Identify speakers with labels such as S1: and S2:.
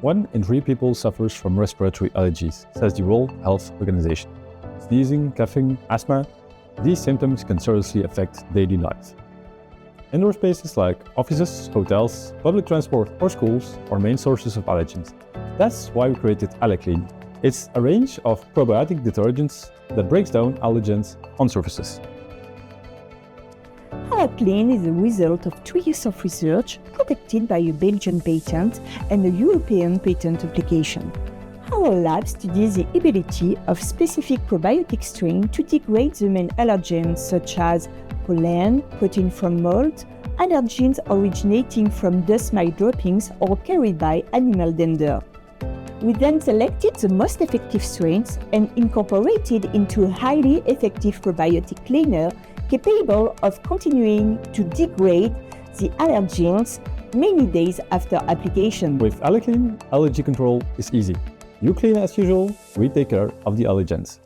S1: 1 in 3 people suffers from respiratory allergies, says the World Health Organization. Sneezing, coughing, asthma, these symptoms can seriously affect daily life. Indoor spaces like offices, hotels, public transport or schools are main sources of allergens. That's why we created AllerClean. It's a range of probiotic detergents that breaks down allergens on surfaces.
S2: AllerClean is a result of 2 years of research protected by a Belgian patent and a European patent application. Our lab studies the ability of specific probiotic strains to degrade the main allergens such as pollen, protein from mould, allergens originating from dust mite droppings or carried by animal dander. We then selected the most effective strains and incorporated into a highly effective probiotic cleaner capable of continuing to degrade the allergens many days after application.
S1: With AllerClean, allergy control is easy. You clean as usual, we take care of the allergens.